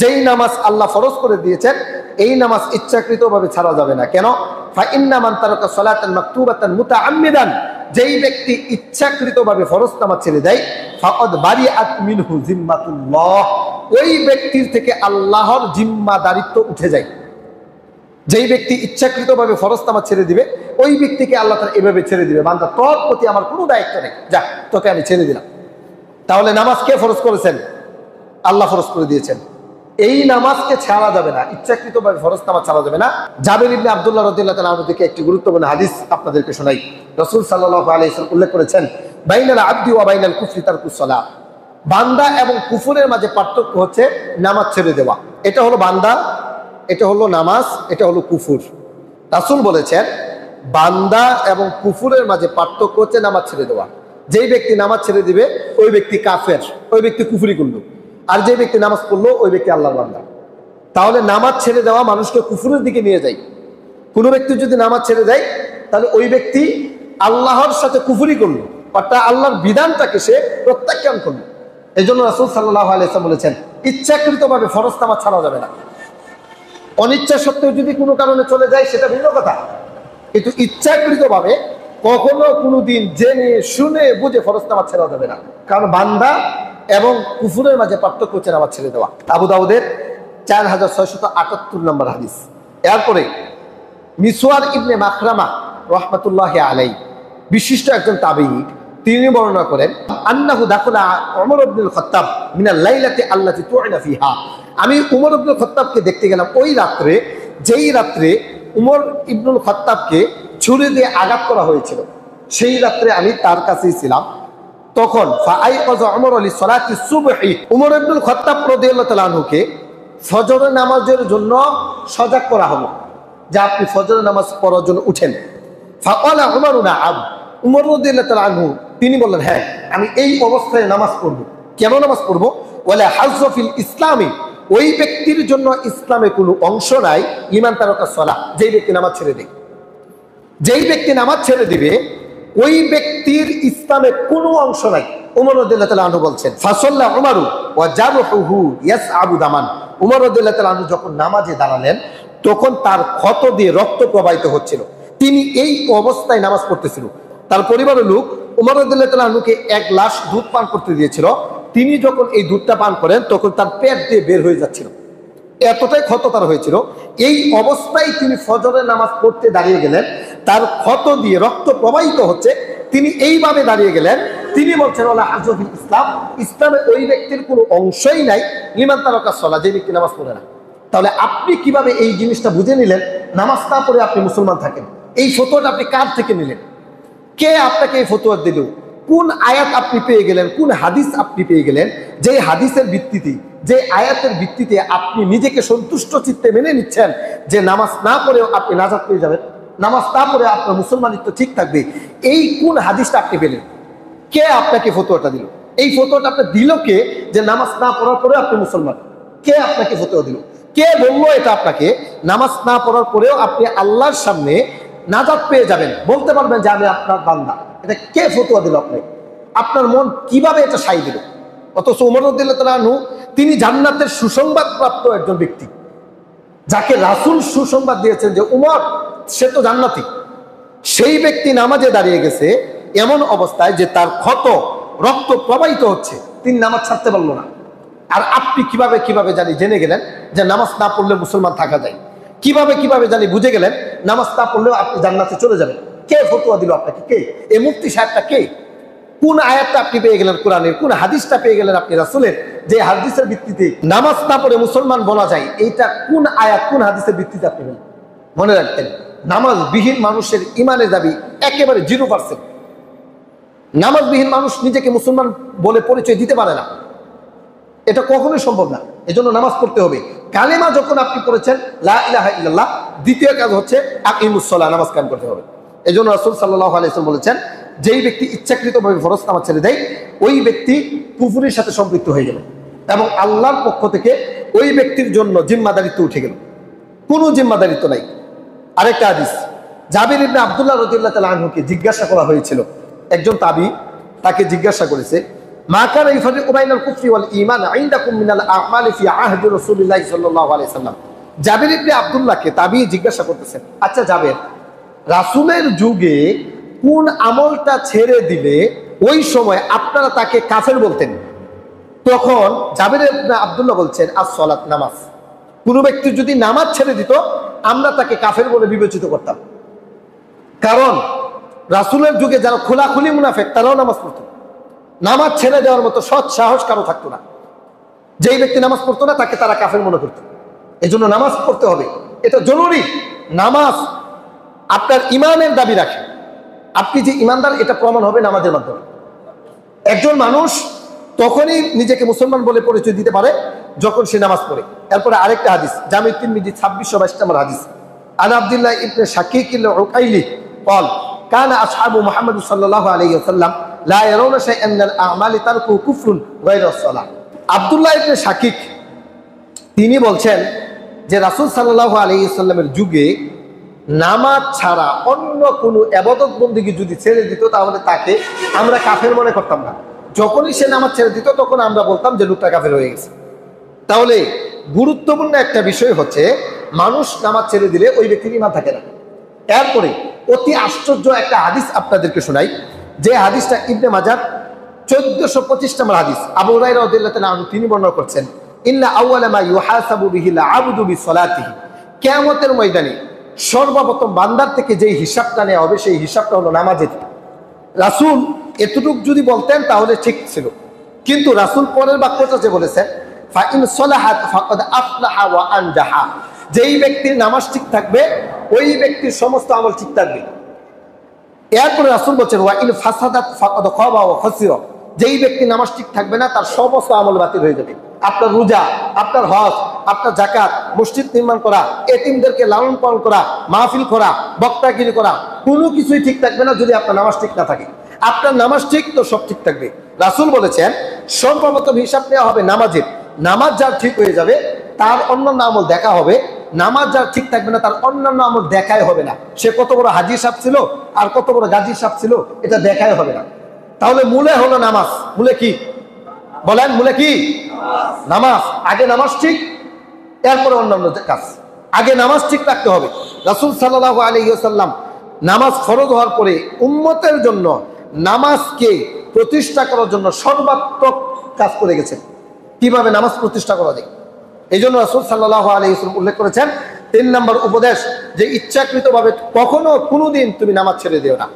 যেই নামাজ আল্লাহ ফরজ করে দিয়েছেন এই নামাজ ইচ্ছাকৃতভাবে ছাড়া যাবে না। কেন? ফাইন্না মান তারাকা সালাতান মাকতুবাতান মুতাআম্মিদান, যেই ব্যক্তি ইচ্ছাকৃতভাবে ফরজ নামাজ ছেড়ে দেয়, ফাকাদ বারিআত মিনহু জিম্মাতুল্লাহ, ওই ব্যক্তির থেকে আল্লাহর জিম্মাদারিত্ব উঠে যায়। যেই ব্যক্তি ইচ্ছাকৃতভাবে ফরজ নামাজ ছেড়ে দিবে ওই ব্যক্তিকে আল্লাহ তাআলা এভাবে ছেড়ে দিবে, বান্দা তোর প্রতি আমার কোনো দায়িত্ব নেই, যা তোকে আমি ছেড়ে দিলাম। তাহলে নামাজ কে ফরজ করেছেন? আল্লাহ ফরজ করে দিয়েছেন। এই নামাজকে ছাড়া যাবে না, ইচ্ছাকৃতভাবে ফরজ নামাজ ছাড়া যাবে না। জাবের ইবনে আব্দুল্লাহ রাদিয়াল্লাহু তাআলা আনহু থেকে একটি গুরুত্বপূর্ণ হাদিস আপনাদেরকে শোনাই। রাসূল সাল্লাল্লাহু আলাইহি ওয়াসাল্লাম উল্লেখ করেছেন, বাইনাল আবদি ওয়া বাইনাল কুফরি তারকুস সালাহ, বান্দা এবং কুফরের মাঝে পার্থক্য হচ্ছে নামাজ ছেড়ে দেওয়া। এটা হলো বান্দা, এটা হলো নামাজ, এটা হলো কুফর। রাসূল বলেছেন বান্দা এবং কুফরের মাঝে পার্থক্য হচ্ছে নামাজ ছেড়ে দেওয়া। যেই ব্যক্তি নামাজ ছেড়ে দিবে ওই ব্যক্তি কাফের, ওই ব্যক্তি কুফরি করলো। আর যে ব্যক্তি নামাজ পড়লো ওই ব্যক্তি আল্লাহর বান্দা। তাহলে নামাজ ছেড়ে দেওয়া মানুষকে কুফরের দিকে নিয়ে যায়। কোনো ব্যক্তি যদি নামাজ ছেড়ে দেয় তাহলে ওই ব্যক্তি আল্লাহর সাথে কুফরি করলো, অর্থাৎ আল্লাহর বিধানটাকে সে প্রত্যাখ্যান করলো। এই জন্য রাসূল সাল্লাল্লাহু আলাইহি ওয়াসাল্লাম বলেছেন ইচ্ছাকৃতভাবে ফরজ নামাজ ছাড়া যাবে না। অনিচ্ছা সত্ত্বেও যদি কোনো কারণে চলে যায় সেটা ভিন্ন কথা, কিন্তু ইচ্ছাকৃতভাবে কখনো কোনোদিন জেনে শুনে বুঝে ফরজ নামাজ ছেড়া যাবে না। কারণ বান্দা এবং কুফরের মাঝে পার্থক্য হচ্ছে নামাজ ছেড়ে দেওয়া। আবু দাউদের 4678 নম্বর হাদিস। এরপরে মিসওয়ার ইবনে মাখরামা রাহমাতুল্লাহি আলাইহি, বিশিষ্ট একজন তাবেঈ, তিনি বর্ণনা করেন আন্নাহু দাখালা ওমর ইবনুল খাত্তাব মিনাল লাইলাতি আল্লাতী তু'না ফিহা, আমি উমর ইবনুল খাত্তাবকে দেখতে গেলাম ওই রাত্রে, যেই রাত্রে উমর ইবনুল খাত্তাবকে ছুরি দিয়ে আঘাত করা হয়েছিল, সেই রাত্রে আমি তার কাছেই ছিলাম। তখন ফাআইকাযা উমর লিসালাতি সুবহি, উমর ইবনুল খাত্তাব রাদিয়াল্লাহু তাআলা আনহুকে ফজরের নামাজের জন্য সজাগ করা হলো যে আপনি ফজরের নামাজ পড়ার জন্য উঠেন। ফাকালা উমর নাআম, উমর রাদিয়াল্লাহু তাআলা আনহু তিনি বললেন হ্যাঁ আমি এই অবস্থায় নামাজ পড়ব। কেন নামাজ পড়ব? ওয়ালা হাজ্জা ফিল ইসলামি, ওই ব্যক্তির জন্য ইসলামে কোনো অংশ নাই, ঈমান তারাকা সালাহ, যেই ব্যক্তি নামাজ ছেড়ে দেয়। যেই ব্যক্তি নামাজ ছেড়ে দিবে ওই ব্যক্তির ইসলামে কোনো অংশ নাই। উমর রাদিয়াল্লাহু তাআলা আনহু বলছেন ফাসাল্লা উমারু ওয়া জারহুহু ইয়াসআবু দামান, উমর রাদিয়াল্লাহু তাআলা আনহু যখন নামাজে দাঁড়ালেন তখন তার ক্ষত দিয়ে রক্ত প্রবাহিত হচ্ছিল। তিনি এই অবস্থায় নামাজ পড়তেছিল। তার পরিবারের লোক উমর রাদিয়াল্লাহু তাআলা আনহুকে এক গ্লাস দুধ পান করতে দিয়েছিল। তিনি যখন এই দুধটা পান করেন তখন তার পেট দিয়ে বের হয়ে যাচ্ছিল, এতটাই ক্ষত তার হয়েছিল। এই অবস্থায় তিনি ফজরের নামাজ পড়তে দাঁড়িয়ে গেলেন, তার ক্ষত দিয়ে রক্ত প্রবাহিত হচ্ছে, তিনি এইভাবে দাঁড়িয়ে গেলেন। তিনি বলছেন ওয়ালা হাজ্জা ফিল ইসলাম, ইসলামে ওই ব্যক্তির কোনো অংশই নাই, ঈমান তারাকা সালাহ, যে ব্যক্তি নামাজ পড়ে না। তাহলে আপনি কিভাবে এই জিনিসটা বুঝে নিলেন নামাজ না পড়ে আপনি মুসলমান থাকেন? এই ফতোয়াটা আপনি কার থেকে নিলেন? কে আপনাকে এই ফতোয়া দিল? কোন আয়াত আপনি পেয়ে গেলেন? কোন হাদিস আপনি পেয়ে গেলেন যে হাদিসের ভিত্তিতে, যে আয়াতের ভিত্তিতে আপনি নিজেকে সন্তুষ্ট চিত্তে মেনে নিচ্ছেন যে নামাজ না পড়েও আপনি নাজাত পেয়ে যাবেন, নামাজ না পড়ে আপনার মুসলমানিত্ব ঠিক থাকবে? এই কোন হাদিসটা আপনি পেলেন? কে আপনাকে ফতোয়াটা দিল? এই ফতোয়াটা আপনি দিল কে যে নামাজ না পড়ার পরে আপনি মুসলমান? কে আপনাকে ফতোয়া দিল? কে বললো এটা আপনাকে নামাজ না পড়ার পরেও আপনি আল্লাহর সামনে নাজাত পেয়ে যাবেন, বলতে পারবেন যে আমি আপনার বান্দা? এটা কে ফতোয়া দিল আপনাকে? আপনার মন কিভাবে এটা সাই দিল? অথচ ওমর রাদিয়াল্লাহু তাআলা আনহু তিনি জান্নাতের সুসংবাদ প্রাপ্ত একজন ব্যক্তি, যাকে রাসূল সুসংবাদ দিয়েছেন যে উমর সে তো জান্নাতি। সেই ব্যক্তি নামাজে দাঁড়িয়ে গেছে এমন অবস্থায় যে তার ক্ষত রক্ত প্রবাহিত হচ্ছে, তিনি নামাজ ছাড়তে পারলো না। আর আপনি কিভাবে জানি জেনে গেলেন যে নামাজ না পড়লে মুসলমান থাকা যায়? কিভাবে জানি বুঝে গেলেন নামাজ না পড়লেও আপনি জান্নাতে চলে যাবেন? কে ফতোয়া দিল আপনাকে? কে? এই মুফতি সাহেবটা কে? কোন আয়াতটা আপনি পেয়ে গেলেন কোরআনের? কোন হাদিসটা পেয়ে গেলেন আপনি রাসূলের, যে হাদিসের ভিত্তিতে নামাজ না পড়ে মুসলমান বলা যায়? এইটা কোন আয়াত, কোন হাদিসের ভিত্তিতে আপনি বলেন? মনে রাখবেন, নামাজবিহীন মানুষের ইমানের দাবি একেবারে 0%। নামাজবিহীন মানুষ নিজেকে মুসলমান বলে পরিচয় দিতে পারে না, এটা কখনোই সম্ভব না। এজন্য নামাজ পড়তে হবে। কালেমা যখন আপনি পড়েছেন লা ইলাহা ইল্লাল্লাহ, দ্বিতীয় কাজ হচ্ছে আকিমুস সালাহ, নামাজ কায়েম করতে হবে। এজন্য রাসূল সাল্লাল্লাহু আলাইহি ওয়াসাল্লাম বলেছেন যেই ব্যক্তি ইচ্ছাকৃতভাবে ফরজ নামাজ ছেড়ে দেয় ওই ব্যক্তি কুফরের সাথে সম্পৃক্ত হয়ে গেল এবং আল্লাহর পক্ষ থেকে ওই ব্যক্তির জন্য জিম্মাদারিত্ব উঠে গেল, কোনো জিম্মাদারিত্ব নাই। আরেকটা হাদিস, জাবির ইবনে আব্দুল্লাহ রাদিয়াল্লাহু তাআলা আনহুকে জিজ্ঞাসা করা হয়েছিল, একজন তাবী তাকে জিজ্ঞাসা করেছে মা কানা ইউফারিকু বাইনাল কুফরি ওয়াল ঈমান ইনদাকুম মিনাল আ'মালি ফি আহদি রাসূলিল্লাহ সাল্লাল্লাহু আলাইহি সাল্লাম। জাবির ইবনে আব্দুল্লাহকে তাবী জিজ্ঞাসা করতেছেন, আচ্ছা জাবের, রাসূলের যুগে কোন আমলটা ছেড়ে দিলে ওই সময় আপনারা তাকে কাফের বলতেন? তখন জাবির ইবনে আব্দুল্লাহ বলছেন, আস-সালাত, নামাজ। কোন ব্যক্তি যদি নামাজ ছেড়ে দিত আমরা তাকে কাফের বলে বিবেচিত করতাম। কারণ রাসূলের যুগে যারা খোলাখুলি মুনাফিক তারাও নামাজ পড়তো। নামাজ ছেড়ে দেওয়ার মতো সৎ সাহস কারো থাকতো না। যেই ব্যক্তি নামাজ পড়তো না তাকে তারা কাফের মনে করতো। এই জন্য নামাজ পড়তে হবে, এটা জরুরি। নামাজ আপনার ইমানের দাবি রাখে। আপনি যে ইমানদার এটা প্রমাণ হবে নামাজের মাধ্যমে। একজন মানুষ তখনই নিজেকে মুসলমান বলে পরিচয় দিতে পারে যখন সে নামাজ পড়ে। এরপরে আরেকটা হাদিস, জামি তিরমিজি 2622 নম্বর হাদিস, আন আব্দুল্লাহ ইবনে শাকিক আল-উকাইলি قال كان اصحاب محمد صلى الله عليه وسلم لا يرون شيئا من الاعمال تركه كفر غير الصلاه। আব্দুল্লাহ ইবনে শাকিক তিনি বলছেন যে রাসূল সাল্লাল্লাহু আলাইহি সাল্লামের যুগে নামাজ ছাড়া অন্য কোনো ইবাদত বন্দেগী যদি ছেড়ে দিত তাহলে তাকে আমরা কাফের মনে করতাম না। যখনই সে নামাজ ছেড়ে দিত তখন আমরা বলতাম যে লোকটা কাফের হয়ে গেছে। তাহলে গুরুত্বপূর্ণ একটা বিষয় হচ্ছে মানুষ নামাজ ছেড়ে দিলে ওই ব্যক্তির ঈমান থাকে না। এরপরে অতি আশ্চর্য একটা হাদিস আপনাদেরকে শোনাই, যে হাদিসটা ইবনে মাজাহ 1425 নম্বর হাদিস, আবু হুরায়রা রাদিয়াল্লাহু তাআলা আনহু তিনি বর্ণনা করছেন, ইন্না আউয়ালা মা ইউহাসাবু বিহিল আবদু বিসসালাতিহি, কিয়ামতের ময়দানে সর্বপ্রথম বান্দার থেকে যেই হিসাবটা নেওয়া হবে সেই হিসাবটা হলো নামাজের। রাসূল এতটুক যদি বলতেন তাহলে ঠিক ছিল, কিন্তু রাসূল পরের বাক্যটা যে বলেছেন, ফা ইন সালাহাত ফাকাদ আফলাহা ওয়া আনজাহা, যেই ব্যক্তির নামাজ ঠিক থাকবে ওই ব্যক্তির সমস্ত আমল ঠিক থাকবে। এরপরে রাসূল বলেন, ওয়া ইন ফাসাদাত ফাকাদ খাবা ওয়া খাসিরা, যেই ব্যক্তি নামাজ ঠিক থাকবে না তার সমস্ত আমল বাতিল হয়ে যাবে। আপনার রোজা, আপনার হজ, আপনার যাকাত, মসজিদ নির্মাণ করা, এতিমদেরকে লালন পালন করা, মাহফিল করা, বক্তাগিরি করা, কোনো কিছুই ঠিক থাকবে না যদি আপনার নামাজ ঠিক না থাকে। আপনার নামাজ ঠিক তো সব ঠিক থাকবে। রাসূল বলেছেন সর্বপ্রথম হিসাব নেওয়া হবে নামাজের। নামাজ যার ঠিক হয়ে যাবে তার অন্যান্য আমল দেখা হবে। নামাজ যার ঠিক থাকবে না তার অন্যান্য আমল দেখাই হবে না। সে কত বড় হাজী সাহেব ছিল আর কত বড় গাজী সাহেব ছিল এটা দেখাই হবে না। তাহলে মূলে হলো নামাজ। মূলে কি বলেন? মূলে কি? নামাজ। আগে নামাজ ঠিক, এরপরে অন্যান্য কাজ। আগে নামাজ ঠিক রাখতে হবে। রাসূল সাল্লাল্লাহু আলাইহি ওয়াসাল্লাম নামাজ ফরজ হওয়ার পরে উম্মতের জন্য নামাজকে প্রতিষ্ঠা করার জন্য সর্বাত্মক কাজ করে গেছেন, কিভাবে নামাজ প্রতিষ্ঠা করা যায়। এই জন্য রাসূল সাল্লাল্লাহু আলাইহি ওয়াসাল্লাম উল্লেখ করেছেন 3 নম্বর উপদেশ, যে ইচ্ছাকৃতভাবে কখনো কোনোদিন তুমি নামাজ ছেড়ে দিও না।